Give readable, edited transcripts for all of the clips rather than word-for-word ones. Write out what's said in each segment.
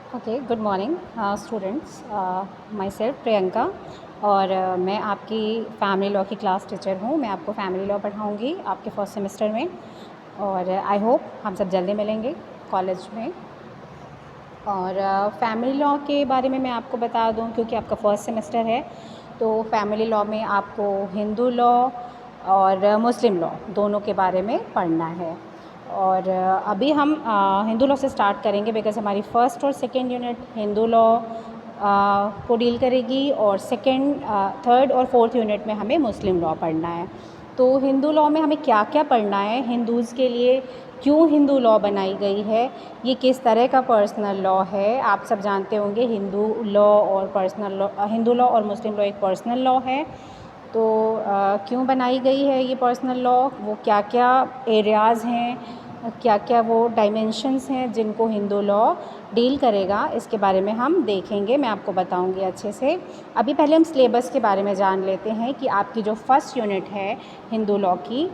Okay, good morning students. My self Priyanka और मैं आपकी फैमिली लॉ की क्लास टीचर हूँ। मैं आपको फैमिली लॉ पढ़ाऊँगी आपके फर्स्ट सेमेस्टर में और आई होप हम सब जल्दी मिलेंगे कॉलेज में। और फैमिली लॉ के बारे में मैं आपको बता दूँ, क्योंकि आपका फर्स्ट सेमेस्टर है तो फैमिली लॉ में आपको हिंदू लॉ और मुस्लिम लॉ दोनों के बारे में पढ़ना है। और अभी हम हिंदू लॉ से स्टार्ट करेंगे बिकॉज़ हमारी फ़र्स्ट और सेकेंड यूनिट हिंदू लॉ को डील करेगी और सेकेंड, थर्ड और फोर्थ यूनिट में हमें मुस्लिम लॉ पढ़ना है। तो हिंदू लॉ में हमें क्या क्या पढ़ना है, हिंदूज़ के लिए क्यों हिंदू लॉ बनाई गई है, ये किस तरह का पर्सनल लॉ है। आप सब जानते होंगे हिंदू लॉ और पर्सनल लॉ, हिंदू लॉ और मुस्लिम लॉ एक पर्सनल लॉ है। तो क्यों बनाई गई है ये पर्सनल लॉ, वो क्या क्या एरियाज़ हैं, क्या क्या वो डायमेंशंस हैं जिनको हिंदू लॉ डील करेगा, इसके बारे में हम देखेंगे। मैं आपको बताऊंगी अच्छे से। अभी पहले हम सिलेबस के बारे में जान लेते हैं कि आपकी जो फर्स्ट यूनिट है हिंदू लॉ की,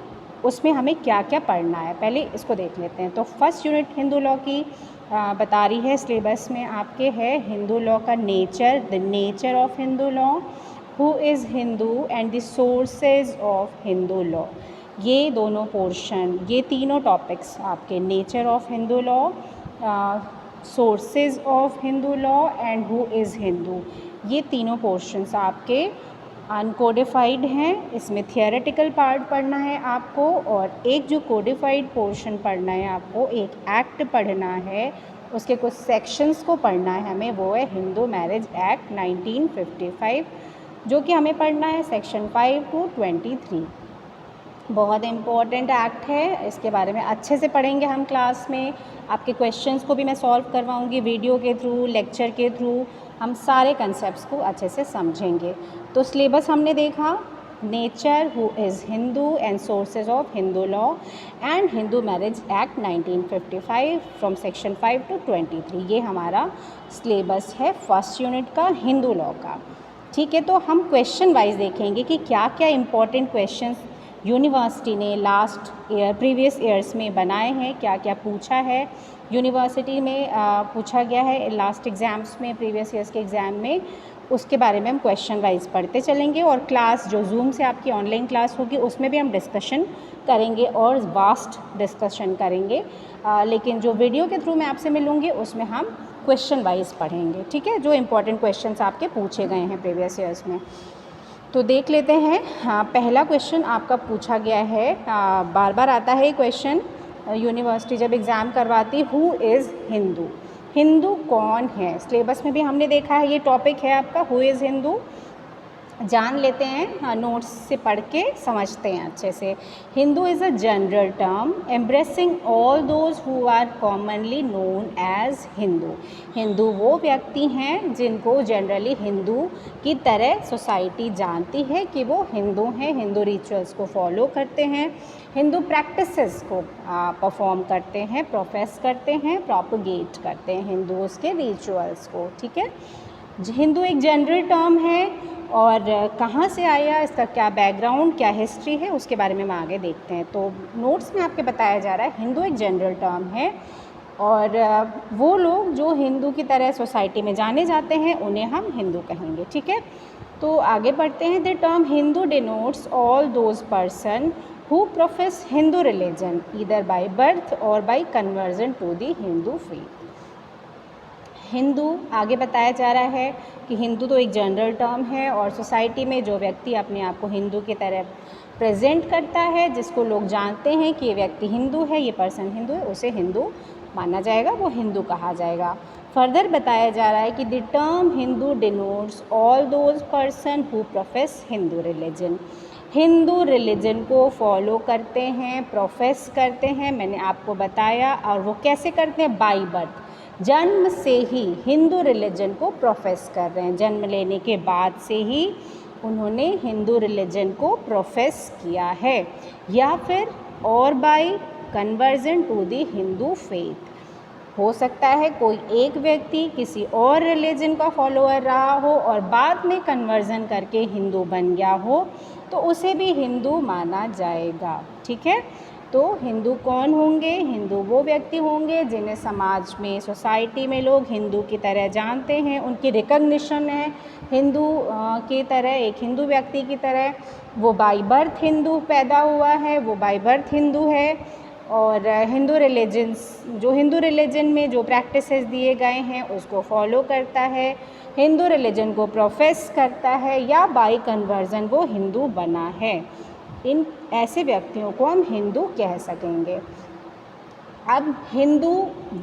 उसमें हमें क्या क्या पढ़ना है। पहले इसको देख लेते हैं। तो फर्स्ट यूनिट हिंदू लॉ की बता रही है सिलेबस में आपके है हिंदू लॉ का nature, the nature of Hindu law, who is Hindu and the sources of Hindu law. ये दोनों पोर्शन, ये तीनों टॉपिक्स आपके nature of Hindu law, sources of Hindu law and who is Hindu, ये तीनों पोर्शंस आपके अनकोडिफाइड हैं। इसमें थियोरेटिकल पार्ट पढ़ना है आपको और एक जो कोडिफाइड पोर्शन पढ़ना है आपको, एक एक्ट पढ़ना है, उसके कुछ सेक्शंस को पढ़ना है हमें, वो है हिंदू मैरिज एक्ट 1955, जो कि हमें पढ़ना है सेक्शन 5 to 23। बहुत इम्पॉर्टेंट एक्ट है, इसके बारे में अच्छे से पढ़ेंगे हम क्लास में। आपके क्वेश्चंस को भी मैं सॉल्व करवाऊंगी वीडियो के थ्रू, लेक्चर के थ्रू, हम सारे कंसेप्ट्स को अच्छे से समझेंगे। तो सिलेबस हमने देखा, nature, who is Hindu and sources of Hindu law and Hindu marriage act 1955 from section 5 to 23। ये हमारा सिलेबस है फर्स्ट यूनिट का हिंदू लॉ का। ठीक है, तो हम क्वेश्चन वाइज देखेंगे कि क्या क्या इम्पोर्टेंट क्वेश्चंस यूनिवर्सिटी ने लास्ट ईयर, प्रीवियस ईयर्स में बनाए हैं, क्या क्या पूछा है यूनिवर्सिटी में, पूछा गया है लास्ट एग्ज़ाम्स में, प्रीवियस ईयर्स के एग्ज़ाम में, उसके बारे में हम क्वेश्चन वाइज पढ़ते चलेंगे। और क्लास जो जूम से आपकी ऑनलाइन क्लास होगी उसमें भी हम डिस्कशन करेंगे और वास्ट डिस्कशन करेंगे, लेकिन जो वीडियो के थ्रू मैं आपसे मिलूँगी उसमें हम क्वेश्चन वाइज पढ़ेंगे। ठीक है, जो इम्पोर्टेंट क्वेश्चंस आपके पूछे गए हैं प्रीवियस ईयर्स में। तो देख लेते हैं। हाँ, पहला क्वेश्चन आपका पूछा गया है, बार बार आता है ये क्वेश्चन यूनिवर्सिटी जब एग्ज़ाम करवाती, हु इज़ हिंदू, हिंदू कौन है। सिलेबस में भी हमने देखा है, ये टॉपिक है आपका हु इज़ हिंदू। जान लेते हैं, नोट्स से पढ़ के समझते हैं अच्छे से। Hindu is a general term embracing all those who are commonly known as Hindu. Hindu वो व्यक्ति हैं जिनको जनरली हिंदू की तरह सोसाइटी जानती है कि वो हिंदू हैं, हिंदू रिचुअल्स को फॉलो करते हैं, हिंदू प्रैक्टिसेस को परफॉर्म करते हैं, प्रोफेस करते हैं, प्रोपगेट करते हैं हिंदूज़ के रिचुअल्स को। ठीक है, हिंदू एक जनरल टर्म है और कहाँ से आया, इसका क्या बैकग्राउंड, क्या हिस्ट्री है, उसके बारे में हम आगे देखते हैं। तो नोट्स में आपके बताया जा रहा है हिंदू एक जनरल टर्म है और वो लोग जो हिंदू की तरह सोसाइटी में जाने जाते हैं उन्हें हम हिंदू कहेंगे। ठीक है, तो आगे बढ़ते हैं। The term Hindu denotes all those person who profess Hindu religion either by birth और by conversion to the Hindu faith. Hindu आगे बताया जा रहा है कि हिंदू तो एक जनरल टर्म है और सोसाइटी में जो व्यक्ति अपने आप को हिंदू की तरह प्रेजेंट करता है, जिसको लोग जानते हैं कि ये व्यक्ति हिंदू है, ये पर्सन हिंदू है, उसे हिंदू माना जाएगा, वो हिंदू कहा जाएगा। फर्दर बताया जा रहा है कि the term Hindu denotes all those person who profess Hindu religion. Hindu religion को फॉलो करते हैं, प्रोफेस करते हैं, मैंने आपको बताया, और वो कैसे करते हैं, बाय बर्थ, जन्म से ही हिंदू रिलीजन को प्रोफेस कर रहे हैं, जन्म लेने के बाद से ही उन्होंने हिंदू रिलीजन को प्रोफेस किया है, या फिर और by conversion to the Hindu faith. हो सकता है कोई एक व्यक्ति किसी और रिलीजन का फॉलोअर रहा हो और बाद में कन्वर्जन करके हिंदू बन गया हो, तो उसे भी हिंदू माना जाएगा। ठीक है, तो हिंदू कौन होंगे? हिंदू वो व्यक्ति होंगे जिन्हें समाज में, सोसाइटी में लोग हिंदू की तरह जानते हैं, उनकी रिकॉग्निशन है हिंदू की तरह, एक हिंदू व्यक्ति की तरह। वो बाई बर्थ हिंदू पैदा हुआ है, वो बाई बर्थ हिंदू है। और हिंदू रिलीजन में जो प्रैक्टिसेस दिए गए हैं उसको फॉलो करता है, हिंदू रिलीजन को प्रोफेस करता है, या बाई कन्वर्जन वो हिंदू बना है। इन ऐसे व्यक्तियों को हम हिंदू कह सकेंगे। अब हिंदू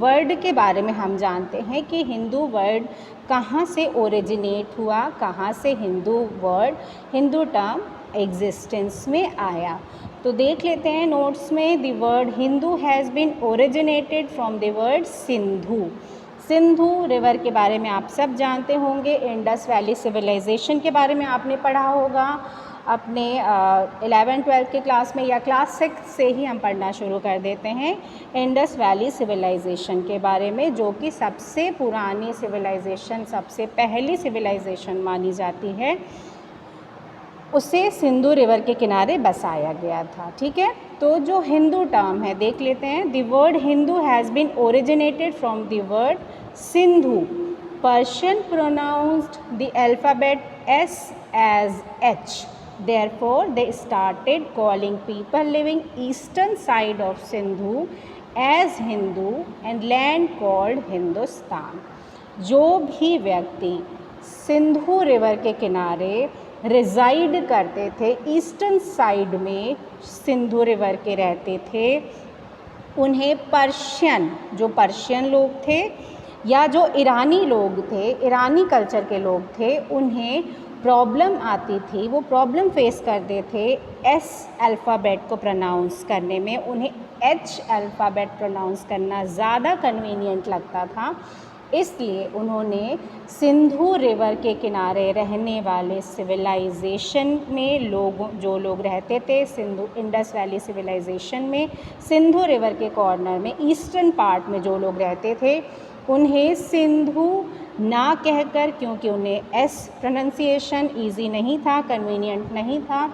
वर्ड के बारे में हम जानते हैं कि हिंदू वर्ड कहाँ से ओरिजिनेट हुआ, कहाँ से Hindu word, Hindu term existence में आया। तो देख लेते हैं नोट्स में। The word Hindu has been originated from the word Sindhu. Sindhu river के बारे में आप सब जानते होंगे। इंडस वैली सिविलाइजेशन के बारे में आपने पढ़ा होगा अपने 11th-12th के क्लास में, या क्लास 6 से ही हम पढ़ना शुरू कर देते हैं इंडस वैली सिविलाइजेशन के बारे में, जो कि सबसे पुरानी सिविलाइजेशन, सबसे पहली सिविलाइजेशन मानी जाती है। उसे सिंधु रिवर के किनारे बसाया गया था। ठीक है, तो जो हिंदू टर्म है देख लेते हैं। The word Hindu has been originated from the word Sindhu. Persian pronounced the alphabet S as H. Therefore, they started calling people living eastern side of Sindhu as Hindu and land called Hindustan. जो भी व्यक्ति Sindhu river के किनारे resided करते थे, eastern side में Sindhu river के रहते थे, उन्हें पर्शियन लोग थे या जो ईरानी लोग थे, ईरानी कल्चर के लोग थे, उन्हें प्रॉब्लम आती थी, वो प्रॉब्लम फेस करते थे S अल्फ़ाबेट को प्रोनाउंस करने में, उन्हें H अल्फ़ाबेट प्रोनाउंस करना ज़्यादा कन्वीनियंट लगता था। इसलिए उन्होंने सिंधु रिवर के किनारे रहने वाले सिविलाइजेशन में जो लोग रहते थे, इंडस वैली सिविलाइजेशन में, सिंधु रिवर के कॉर्नर में, ईस्टर्न पार्ट में जो लोग रहते थे, उन्हें सिंधु ना कहकर, क्योंकि उन्हें एस प्रोनंसिएशन ईजी नहीं था, कन्वीनियंट नहीं था,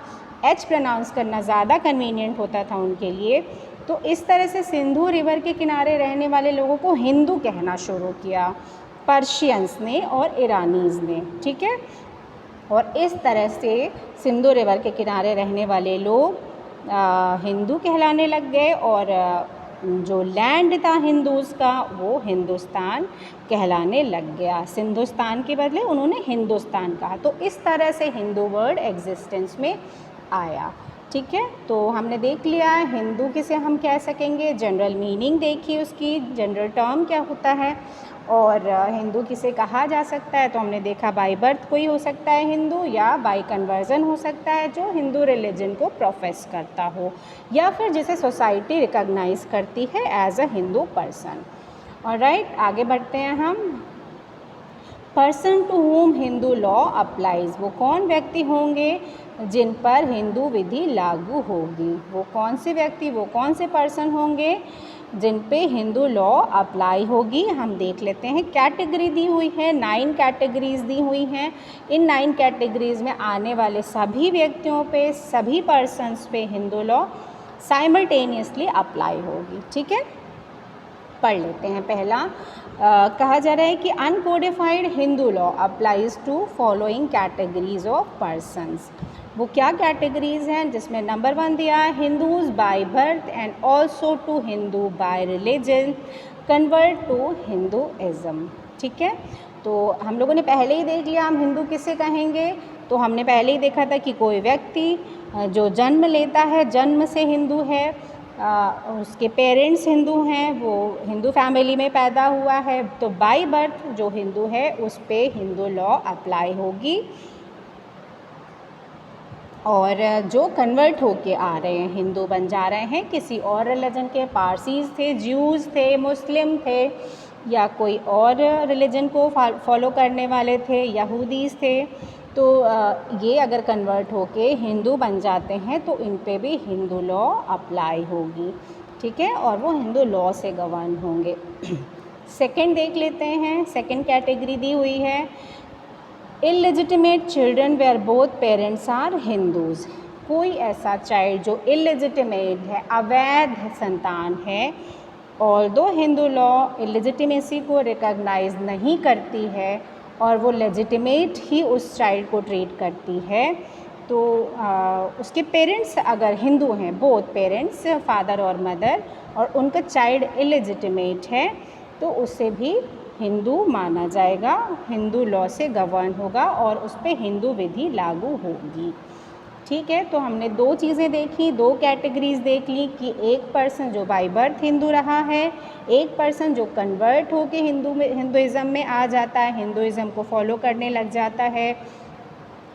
एच प्रोनाउंस करना ज़्यादा कन्वीनियंट होता था उनके लिए, तो इस तरह से सिंधु रिवर के किनारे रहने वाले लोगों को हिंदू कहना शुरू किया पर्शियंस ने और ईरानीज़ ने। ठीक है, और इस तरह से सिंधु रिवर के किनारे रहने वाले लोग हिंदू कहलाने लग गए, और जो लैंड था हिंदूज़ का वो हिंदुस्तान कहलाने लग गया। सिंधुस्तान के बदले उन्होंने हिंदुस्तान कहा। तो इस तरह से हिंदू वर्ड एग्जिस्टेंस में आया। ठीक है, तो हमने देख लिया हिंदू किसे हम कह सकेंगे, जनरल मीनिंग देखी उसकी, जनरल टर्म क्या होता है, और हिंदू किसे कहा जा सकता है। तो हमने देखा बाई बर्थ कोई हो सकता है हिंदू, या बाई कन्वर्जन हो सकता है जो हिंदू रिलीजन को प्रोफेस करता हो, या फिर जिसे सोसाइटी रिकॉग्नाइज करती है as a Hindu person. Alright, आगे बढ़ते हैं हम। Person to whom Hindu law applies, वो कौन व्यक्ति होंगे जिन पर हिंदू विधि लागू होगी। वो कौन से व्यक्ति, वो कौन से पर्सन होंगे जिन पे हिंदू लॉ अप्लाई होगी। हम देख लेते हैं। कैटेगरी दी हुई है, 9 कैटेगरीज दी हुई हैं। इन 9 कैटेगरीज में आने वाले सभी व्यक्तियों पे, सभी पर्सन्स पे हिंदू लॉ साइमल्टेनियसली अप्लाई होगी। ठीक है, पढ़ लेते हैं। पहला कहा जा रहा है कि uncodified Hindu law applies to following categories of persons. वो क्या कैटेगरीज हैं, जिसमें नंबर 1 दिया है, Hindus by birth and also to Hindu by religion convert to Hinduism. ठीक है, तो हम लोगों ने पहले ही देख लिया हम हिंदू किसे कहेंगे। तो हमने पहले ही देखा था कि कोई व्यक्ति जो जन्म लेता है, जन्म से हिंदू है, उसके पेरेंट्स हिंदू हैं, वो हिंदू फैमिली में पैदा हुआ है, तो बाय बर्थ जो हिंदू है उस पे हिंदू लॉ अप्लाई होगी। और जो कन्वर्ट होके आ रहे हैं, हिंदू बन जा रहे हैं किसी और रिलीजन के, पारसीज़ थे, ज्यूज़ थे, मुस्लिम थे, या कोई और रिलीजन को फॉलो करने वाले थे, यहूदीज़ थे, तो ये अगर कन्वर्ट होके हिंदू बन जाते हैं तो इन पे भी हिंदू लॉ अप्लाई होगी। ठीक है, और वो हिंदू लॉ से गवर्न होंगे। सेकंड देख लेते हैं। सेकंड कैटेगरी दी हुई है, illegitimate children where both parents are Hindus. कोई ऐसा चाइल्ड जो इलेजिटिमेट है, अवैध संतान है, ऑल्दो हिंदू लॉ इलेजिटिमेसी को रिकॉग्नाइज नहीं करती है और वो लेजिटिमेट ही उस चाइल्ड को ट्रीट करती है, तो उसके पेरेंट्स अगर हिंदू हैं, बोथ पेरेंट्स फादर और मदर, और उनका चाइल्ड इलेजिटिमेट है, तो उसे भी हिंदू माना जाएगा, हिंदू लॉ से गवर्न होगा और उस पर हिंदू विधि लागू होगी। ठीक है, तो हमने दो चीज़ें देखी, दो कैटेगरीज देख ली कि एक पर्सन जो बाय बर्थ हिंदू रहा है, एक पर्सन जो कन्वर्ट होके हिंदुइज़्म में आ जाता है, हिंदुइज़्म को फॉलो करने लग जाता है।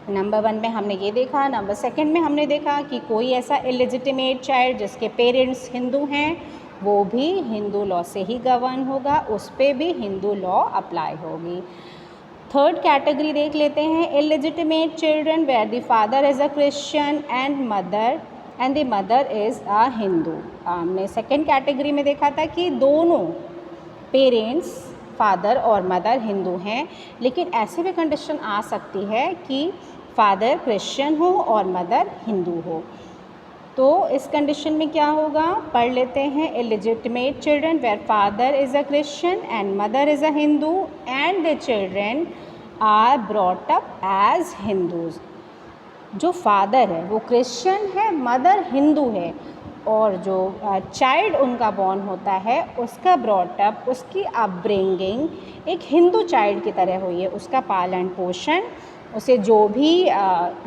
नंबर 1 में हमने ये देखा। नंबर 2 में हमने देखा कि कोई ऐसा इलेजिटिमेट चाइल्ड जिसके पेरेंट्स हिंदू हैं, वो भी हिंदू लॉ से ही गवर्न होगा, उस पर भी हिंदू लॉ अप्लाई होगी। थर्ड कैटेगरी देख लेते हैं, illegitimate children where the father is a Christian and the mother is a Hindu. हमने सेकेंड कैटेगरी में देखा था कि दोनों पेरेंट्स फादर और मदर हिंदू हैं, लेकिन ऐसे भी कंडीशन आ सकती है कि फादर क्रिश्चियन हो और मदर हिंदू हो। तो इस कंडीशन में क्या होगा, पढ़ लेते हैं। Illegitimate children where father is a Christian and mother is a Hindu and the children are brought up as Hindus. जो फादर है वो क्रिश्चियन है, मदर हिंदू है, और जो चाइल्ड उनका बॉर्न होता है उसका ब्रॉटअप, उसकी अपब्रिंगिंग एक हिंदू चाइल्ड की तरह हुई है। उसका पालन पोषण, उसे जो भी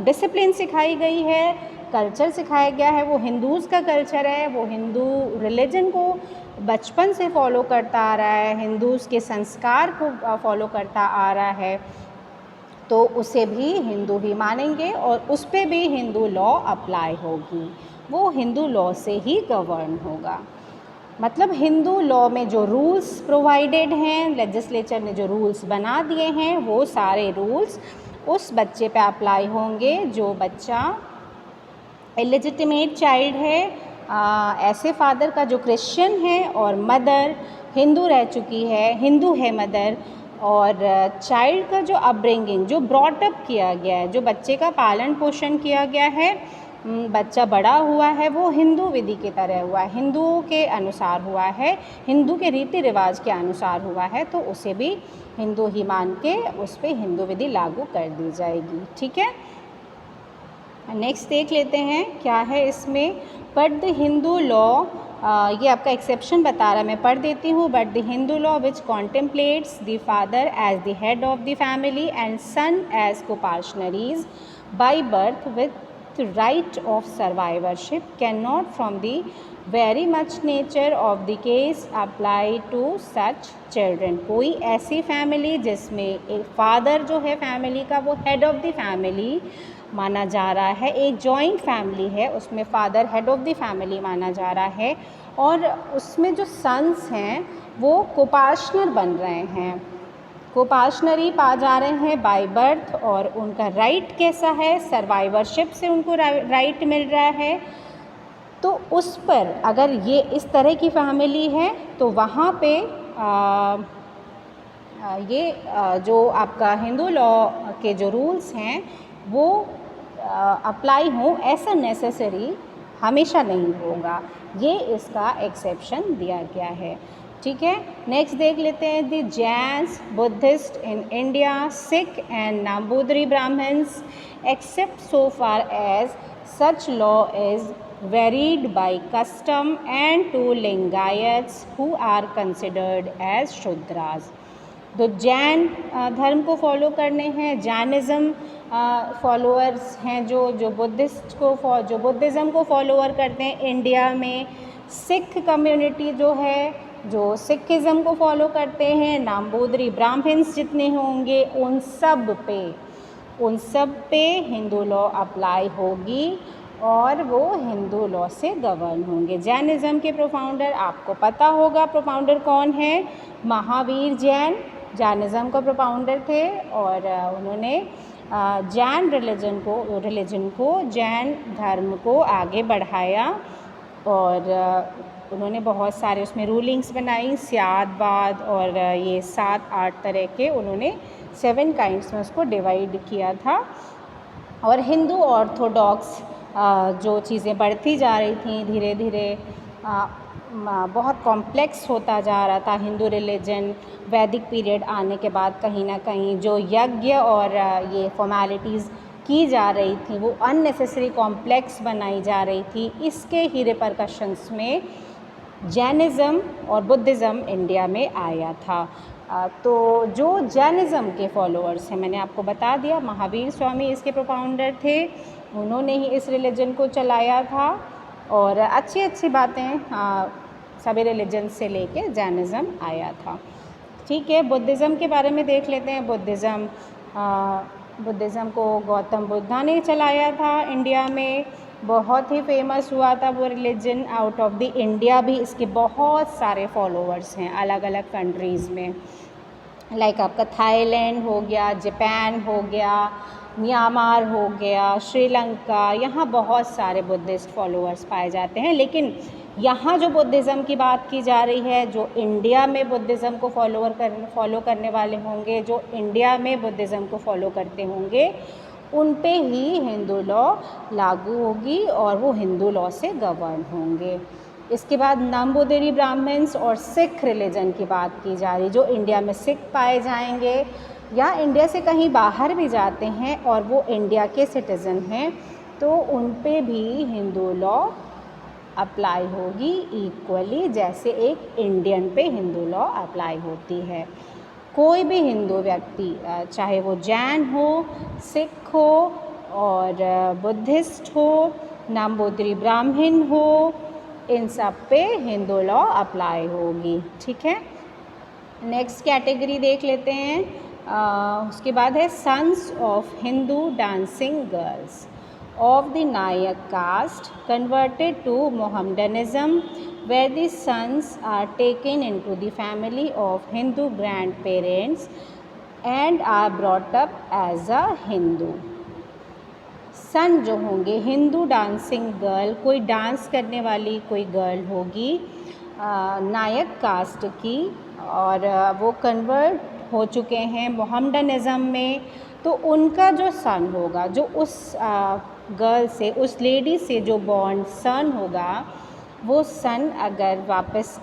डिसिप्लिन सिखाई गई है, कल्चर सिखाया गया है, वो हिंदूज़ का कल्चर है, वो हिंदू रिलीजन को बचपन से फॉलो करता आ रहा है, हिंदूज़ के संस्कार को फॉलो करता आ रहा है, तो उसे भी हिंदू ही मानेंगे और उस पर भी हिंदू लॉ अप्लाई होगी, वो हिंदू लॉ से ही गवर्न होगा। मतलब हिंदू लॉ में जो रूल्स प्रोवाइडेड हैं, लेजिस्लेचर ने जो रूल्स बना दिए हैं, वो सारे रूल्स उस बच्चे पे अप्लाई होंगे जो बच्चा इलेजिटिमेट चाइल्ड है, ऐसे फादर का जो क्रिश्चियन है और मदर हिंदू रह चुकी है, हिंदू है मदर, और चाइल्ड का जो अपब्रिंगिंग, जो ब्रॉटअप किया गया है, जो बच्चे का पालन पोषण किया गया है, बच्चा बड़ा हुआ है, वो हिंदू विधि की तरह हुआ है, हिंदुओं के अनुसार हुआ है, हिंदू के रीति रिवाज के अनुसार हुआ है, तो उसे भी हिंदू ही मान के उस पर हिंदू विधि लागू कर दी जाएगी। ठीक है, नेक्स्ट देख लेते हैं क्या है इसमें। बट द हिंदू लॉ, ये आपका एक्सेप्शन बता रहा है, मैं पढ़ देती हूँ। But the Hindu law which contemplates the father as the head of the family and son as coparcenaries by birth with right of survivorship can not from the very much nature of the case apply to such children. कोई ऐसी family जिसमें एक father जो है family का, वो head of the family माना जा रहा है, एक जॉइंट फैमिली है, उसमें father head of the family माना जा रहा है, और उसमें जो सन्स हैं वो कोपार्शनर बन रहे हैं, कोपार्शनरी पा जा रहे हैं बाय बर्थ, और उनका राइट कैसा है, सर्वाइवरशिप से उनको राइट मिल रहा है। तो उस पर अगर ये इस तरह की फैमिली है तो वहाँ पे जो आपका हिंदू लॉ के जो रूल्स हैं वो अप्लाई हो, ऐसा नेसेसरी हमेशा नहीं होगा, ये इसका एक्सेप्शन दिया गया है। ठीक है, नेक्स्ट देख लेते हैं। The Jains, Buddhist in India, Sikh and Namboodiri Brahmans except so far as such law is varied by custom and to Lingayats who are considered as Shudras। तो जैन धर्म को फॉलो करने हैं, जैनिज़्म फॉलोअर्स हैं जो बुद्धिज़्म को फॉलोअर करते हैं इंडिया में, सिख कम्युनिटी जो है जो सिखिज़्म को फॉलो करते हैं, नाम्बूदरी ब्राह्मण्स जितने होंगे उन सब पे हिंदू लॉ अप्लाई होगी और वो हिंदू लॉ से गवर्न होंगे। जैनिज़्म के प्रोफाउंडर आपको पता होगा, प्रोफाउंडर कौन है, महावीर जैन जैनिज़्म का प्रोफाउंडर थे, और उन्होंने जैन रिलीजन को जैन धर्म को आगे बढ़ाया, और उन्होंने बहुत सारे उसमें रूलिंग्स बनाई, स्यादवाद, और ये 7-8 तरह के उन्होंने 7 काइंड्स में उसको डिवाइड किया था। और हिंदू ऑर्थोडॉक्स जो चीज़ें बढ़ती जा रही थी धीरे धीरे, बहुत कॉम्प्लेक्स होता जा रहा था हिंदू रिलीजन। वैदिक पीरियड आने के बाद कहीं ना कहीं जो यज्ञ और ये फॉर्मेलिटीज़ की जा रही थी वो अननेसेसरी कॉम्प्लेक्स बनाई जा रही थी। इसके ही रिपरकशंस में जैनिज़्म और बुद्धिज़्म इंडिया में आया था। तो जो जैनिज़्म के फॉलोअर्स हैं, मैंने आपको बता दिया महावीर स्वामी इसके प्रोपाउंडर थे, उन्होंने ही इस रिलीजन को चलाया था। और अच्छी अच्छी बातें सभी रिलीजन से लेके जैनिज़्म आया था। ठीक है, बुद्धिज़्म के बारे में देख लेते हैं। बुद्धिज़्म को गौतम बुद्धा ने चलाया था इंडिया में, बहुत ही फेमस हुआ था वो religion. Out of the India भी इसके बहुत सारे फॉलोअर्स हैं अलग अलग कंट्रीज़ में, लाइक आपका थाईलैंड हो गया, जापान हो गया, म्यांमार हो गया, श्रीलंका, यहाँ बहुत सारे बुद्धिस्ट फॉलोअर्स पाए जाते हैं। लेकिन यहाँ जो बुद्धिज़्म की बात की जा रही है, जो इंडिया में बुद्धिज़्म को फॉलो करने वाले होंगे, जो इंडिया में बुद्धिज़्म को फॉलो करते होंगे, उन पे ही हिंदू लॉ लागू होगी और वो हिंदू लॉ से गवर्न होंगे। इसके बाद नंबूदिरी ब्राह्मण्स और सिख रिलीजन की बात की जा रही, जो इंडिया में सिख पाए जाएंगे या इंडिया से कहीं बाहर भी जाते हैं और वो इंडिया के सिटीज़न हैं, तो उन पे भी हिंदू लॉ अप्लाई होगी इक्वली, जैसे एक इंडियन पे हिंदू लॉ अप्लाई होती है। कोई भी हिंदू व्यक्ति, चाहे वो जैन हो, सिख हो और बुद्धिस्ट हो, नंबूदिरी ब्राह्मण हो, इन सब पे हिंदू लॉ अप्लाई होगी। ठीक है, नेक्स्ट कैटेगरी देख लेते हैं। उसके बाद है sons of Hindu dancing girls of the Nayak caste converted to Mohammedanism, where the sons are taken into the family of Hindu grandparents and are brought up as a Hindu. सन जो होंगे Hindu dancing girl, कोई dance करने वाली कोई girl होगी नायक cast की, और वो कन्वर्ट हो चुके हैं मोहम्मडनिज़म में, तो उनका जो सन होगा, जो उस गर्ल से, उस लेडी से जो बॉर्न सन होगा, वो सन अगर वापस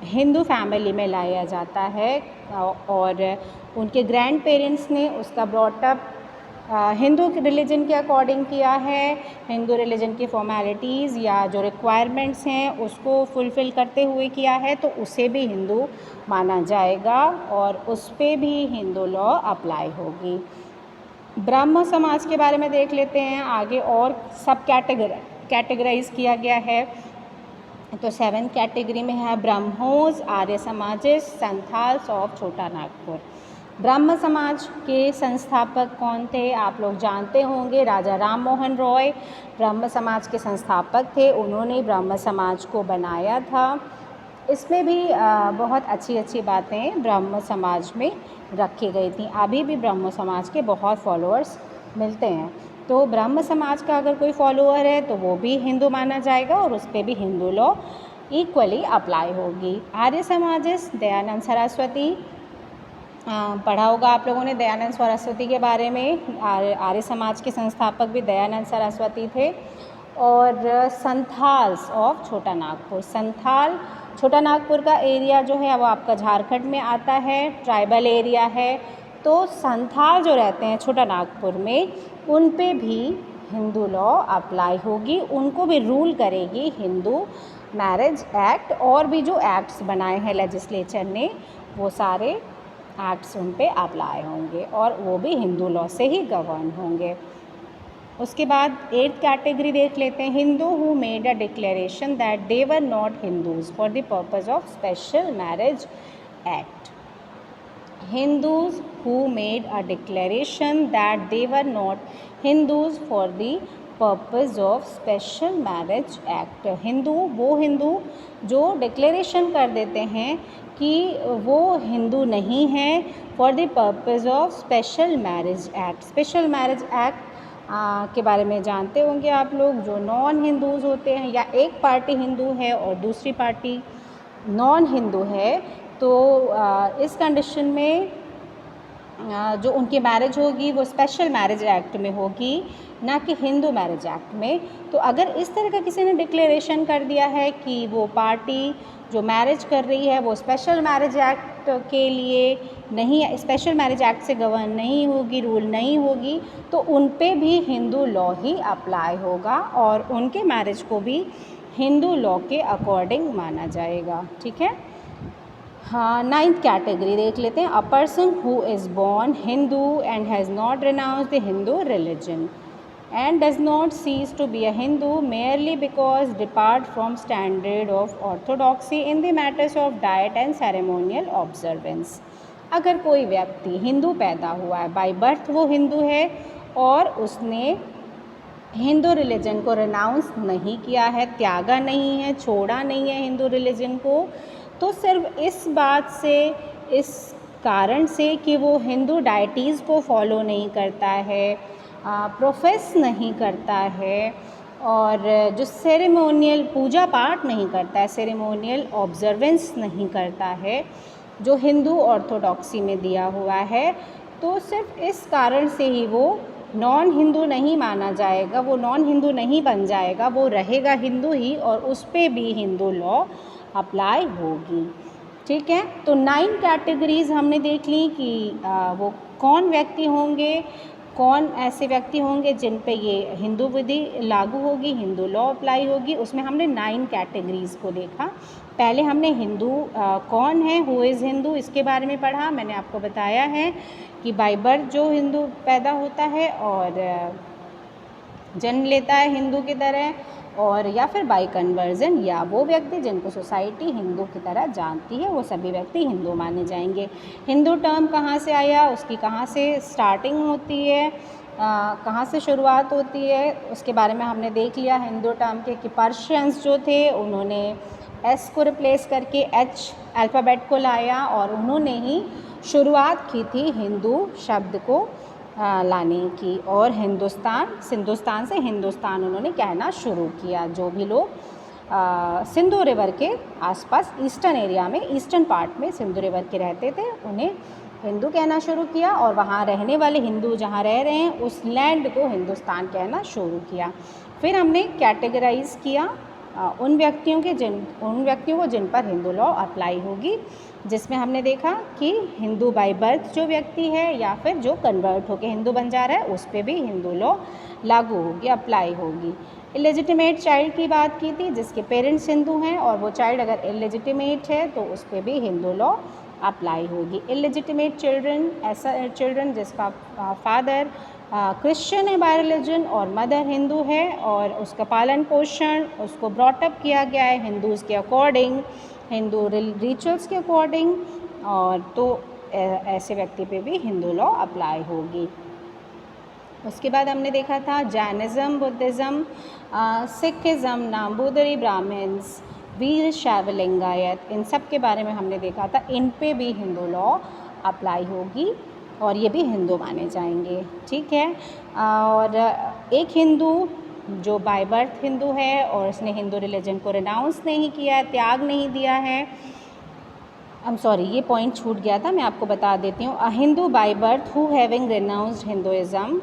हिंदू फैमिली में लाया जाता है और उनके ग्रैंड पेरेंट्स ने उसका ब्रॉटअप हिंदू रिलीजन के अकॉर्डिंग किया है, हिंदू रिलीजन की फॉर्मेलिटीज़ या जो रिक्वायरमेंट्स हैं उसको फुलफ़िल करते हुए किया है, तो उसे भी हिंदू माना जाएगा और उस पर भी हिंदू लॉ अप्लाई होगी। ब्रह्म समाज के बारे में देख लेते हैं आगे, और सब कैटेगराइज किया गया है। तो 7th कैटेगरी में है ब्रह्मोस, आर्य समाजिस्ट, संथाल्स ऑफ छोटा नागपुर। ब्रह्म समाज के संस्थापक कौन थे, आप लोग जानते होंगे, राजा राम मोहन रॉय ब्रह्म समाज के संस्थापक थे, उन्होंने ब्रह्म समाज को बनाया था। इसमें भी बहुत अच्छी अच्छी बातें ब्रह्म समाज में रखी गई थी। अभी भी ब्रह्म समाज के बहुत फॉलोअर्स मिलते हैं, तो ब्रह्म समाज का अगर कोई फॉलोअर है तो वो भी हिंदू माना जाएगा और उस पर भी हिंदू लॉ इक्वली अप्लाई होगी। आर्य समाजिस्ट दयानंद सरस्वती, पढ़ा होगा आप लोगों ने दयानंद सरस्वती के बारे में। आर्य समाज के संस्थापक भी दयानंद सरस्वती थे। और संथाल्स ऑफ छोटा नागपुर, संथाल छोटा नागपुर का एरिया जो है वो आपका झारखंड में आता है, ट्राइबल एरिया है। तो संथाल जो रहते हैं छोटा नागपुर में, उन पे भी हिंदू लॉ अप्लाई होगी, उनको भी रूल करेगी हिंदू मैरिज एक्ट, और भी जो एक्ट्स बनाए हैं लेजिस्लेचर ने वो सारे एक्ट्स उन पे अप्लाई होंगे और वो भी हिंदू लॉ से ही गवर्न होंगे। उसके बाद 8th कैटेगरी देख लेते हैं, Hindu who made a declaration that they were not Hindus for the purpose of special marriage act. Hindus who made a declaration that they were not Hindus for the purpose of special marriage act. Hindu वो हिंदू जो declaration कर देते हैं कि वो हिंदू नहीं हैं for the purpose of special marriage act. Special marriage act के बारे में जानते होंगे आप लोग, जो नॉन हिंदूज़ होते हैं या एक पार्टी हिंदू है और दूसरी पार्टी नॉन हिंदू है, तो इस कंडीशन में जो उनकी मैरिज होगी वो स्पेशल मैरिज एक्ट में होगी, ना कि हिंदू मैरिज एक्ट में। तो अगर इस तरह का किसी ने डिक्लेरेशन कर दिया है कि वो पार्टी जो मैरिज कर रही है वो स्पेशल मैरिज एक्ट के लिए नहीं, स्पेशल मैरिज एक्ट से गवर्न नहीं होगी, रूल नहीं होगी, तो उन पे भी हिंदू लॉ ही अप्लाई होगा और उनके मैरिज को भी हिंदू लॉ के अकॉर्डिंग माना जाएगा। ठीक है। हाँ, 9th कैटेगरी देख लेते हैं। A person who is born Hindu and has not renounced the Hindu religion and does not cease to be a Hindu merely because depart from standard of orthodoxy in the matters of diet and ceremonial observance। अगर कोई व्यक्ति हिंदू पैदा हुआ है, by birth वो हिंदू है और उसने हिंदू रिलीजन को रिनाउंस नहीं किया है, त्यागा नहीं है, छोड़ा नहीं है हिंदू रिलीजन को, तो सिर्फ इस बात से, इस कारण से कि वो हिंदू डाइटीज़ को फॉलो नहीं करता है, प्रोफेस नहीं करता है और जो सेरेमोनियल पूजा पाठ नहीं करता है, सेरेमोनियल ऑब्जर्वेंस नहीं करता है जो हिंदू ऑर्थोडॉक्सी में दिया हुआ है, तो सिर्फ इस कारण से ही वो नॉन हिंदू नहीं माना जाएगा, वो नॉन हिंदू नहीं बन जाएगा, वो रहेगा हिंदू ही और उस पर भी हिंदू लॉ अप्लाई होगी। ठीक है। तो 9 कैटेगरीज़ हमने देख ली कि वो कौन व्यक्ति होंगे, कौन ऐसे व्यक्ति होंगे जिन पे ये हिंदू विधि लागू होगी, हिंदू लॉ अप्लाई होगी। उसमें हमने 9 कैटेगरीज़ को देखा। पहले हमने हिंदू कौन है, हु इज़ हिंदू, इसके बारे में पढ़ा। मैंने आपको बताया है कि बाय बर्थ जो हिंदू पैदा होता है और जन्म लेता है हिंदू की तरह, और या फिर बाय कन्वर्जन, या वो व्यक्ति जिनको सोसाइटी हिंदू की तरह जानती है, वो सभी व्यक्ति हिंदू माने जाएंगे। हिंदू टर्म कहाँ से आया, उसकी कहाँ से स्टार्टिंग होती है, कहाँ से शुरुआत होती है, उसके बारे में हमने देख लिया हिंदू टर्म के कि पर्शियंस जो थे उन्होंने एस को रिप्लेस करके एच अल्फ़ाबेट को लाया और उन्होंने ही शुरुआत की थी हिंदू शब्द को लाने की, और हिंदुस्तान से हिंदुस्तान उन्होंने कहना शुरू किया। जो भी लोग सिंधु रिवर के आसपास ईस्टर्न एरिया में, ईस्टर्न पार्ट में सिंधु रिवर के रहते थे, उन्हें हिंदू कहना शुरू किया और वहाँ रहने वाले हिंदू जहाँ रह रहे हैं उस लैंड को हिंदुस्तान कहना शुरू किया। फिर हमने कैटेगराइज़ किया उन व्यक्तियों को जिन पर हिंदू लॉ अप्लाई होगी, जिसमें हमने देखा कि हिंदू बाय बर्थ जो व्यक्ति है या फिर जो कन्वर्ट होकर हिंदू बन जा रहा है उस पर भी हिंदू लॉ लागू होगी, अप्लाई होगी। इलेजिटिमेट चाइल्ड की बात की थी, जिसके पेरेंट्स हिंदू हैं और वो चाइल्ड अगर इलेजिटिमेट है तो उस पर भी हिंदू लॉ अप्लाई होगी। इलेजिटिमेट चिल्ड्रन, ऐसा चिल्ड्रन जिसका फादर क्रिश्चियन है बाय रिलीजन और मदर हिंदू है और उसका पालन पोषण, उसको ब्रॉटअप किया गया है हिंदूज़ के अकॉर्डिंग, हिंदू रिचुअल्स के अकॉर्डिंग, और तो ऐसे व्यक्ति पे भी हिंदू लॉ अप्लाई होगी। उसके बाद हमने देखा था जैनिज़्म, बुद्धिज़्म, सिखिज़्म, नाम्बूदरी ब्राह्मण्स, वीर शैव लिंगायत, इन सब के बारे में हमने देखा था। इन पे भी हिंदू लॉ अप्लाई होगी और ये भी हिंदू माने जाएंगे। ठीक है। और एक हिंदू जो बाय बर्थ हिंदू है और उसने हिंदू रिलीजन को रिनाउंस नहीं किया, त्याग नहीं दिया है, ये पॉइंट छूट गया था, मैं आपको बता देती हूँ। A Hindu by birth who having renounced Hinduism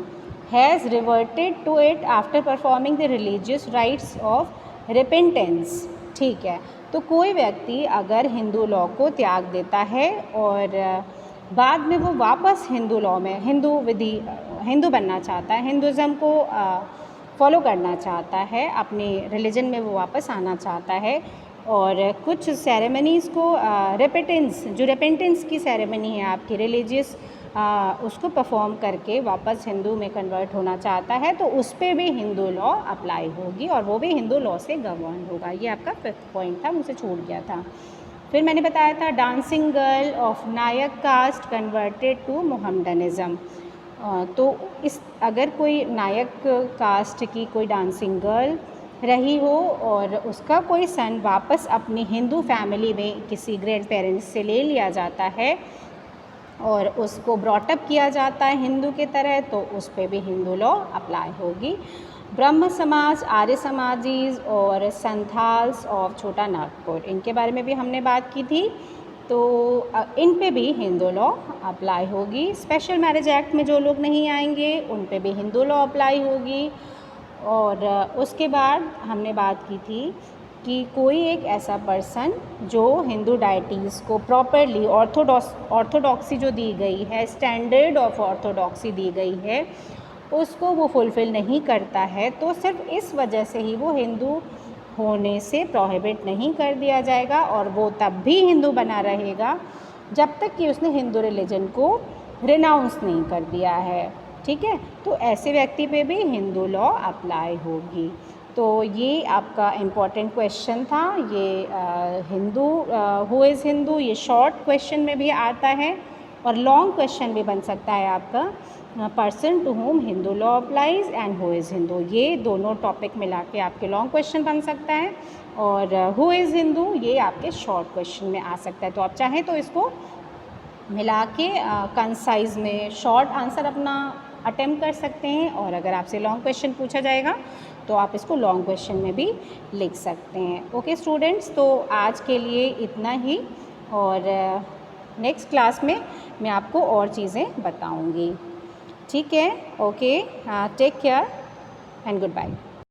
has reverted to it after performing the religious rites of repentance. ठीक है। तो कोई व्यक्ति अगर हिंदू लॉ को त्याग देता है और बाद में वो वापस हिंदू लॉ में हिंदू बनना चाहता है, हिंदुज़्म को फॉलो करना चाहता है, अपने रिलीजन में वो वापस आना चाहता है और कुछ सेरेमनीज़ को रिपेंटेंस की सेरेमनी है आपकी रिलीजियस, उसको परफॉर्म करके वापस हिंदू में कन्वर्ट होना चाहता है, तो उस पर भी हिंदू लॉ अप्लाई होगी और वो भी हिंदू लॉ से गवर्न होगा। ये आपका 5th पॉइंट था, मुझसे छूट गया था। फिर मैंने बताया था dancing girl of Nayak caste converted to Mohammedanism. तो अगर कोई नायक कास्ट की कोई डांसिंग गर्ल रही हो और उसका कोई सन वापस अपनी हिंदू फैमिली में किसी ग्रैंड पेरेंट्स से ले लिया जाता है और उसको ब्रॉटअप किया जाता है हिंदू की तरह, तो उस पर भी हिंदू लॉ अप्लाई होगी। ब्रह्म समाज, आर्य समाजीज़ और संथाल्स ऑफ छोटा नागपुर, इनके बारे में भी हमने बात की थी तो इन पे भी हिंदू लॉ अप्लाई होगी। स्पेशल मैरिज एक्ट में जो लोग नहीं आएंगे उन पे भी हिंदू लॉ अप्लाई होगी। और उसके बाद हमने बात की थी कि कोई एक ऐसा पर्सन जो हिंदू डाइटीज़ को प्रॉपरली ऑर्थोडॉक्सी जो दी गई है, स्टैंडर्ड ऑफ ऑर्थोडॉक्सी दी गई है, उसको वो फुलफ़िल नहीं करता है, तो सिर्फ इस वजह से ही वो हिंदू होने से प्रोहिबिट नहीं कर दिया जाएगा और वो तब भी हिंदू बना रहेगा जब तक कि उसने हिंदू रिलीजन को रिनाउंस नहीं कर दिया है। ठीक है, तो ऐसे व्यक्ति पे भी हिंदू लॉ अप्लाई होगी। तो ये आपका इम्पॉर्टेंट क्वेश्चन था। ये हिंदू हु इज़ हिंदू, ये शॉर्ट क्वेश्चन में भी आता है और लॉन्ग क्वेश्चन भी बन सकता है आपका, person to whom Hindu law applies and who is Hindu. ये दोनों टॉपिक मिला के आपके लॉन्ग क्वेश्चन बन सकता है और हु इज़ हिंदू ये आपके शॉर्ट क्वेश्चन में आ सकता है। तो आप चाहें तो इसको मिला के कंसाइज में शॉर्ट आंसर अपना अटेम्प्ट कर सकते हैं और अगर आपसे लॉन्ग क्वेश्चन पूछा जाएगा तो आप इसको लॉन्ग क्वेश्चन में भी लिख सकते हैं। ओके स्टूडेंट्स, तो आज के लिए इतना ही और नेक्स्ट क्लास में मैं आपको और चीज़ें बताऊंगी। ठीक है, okay, take care and good bye.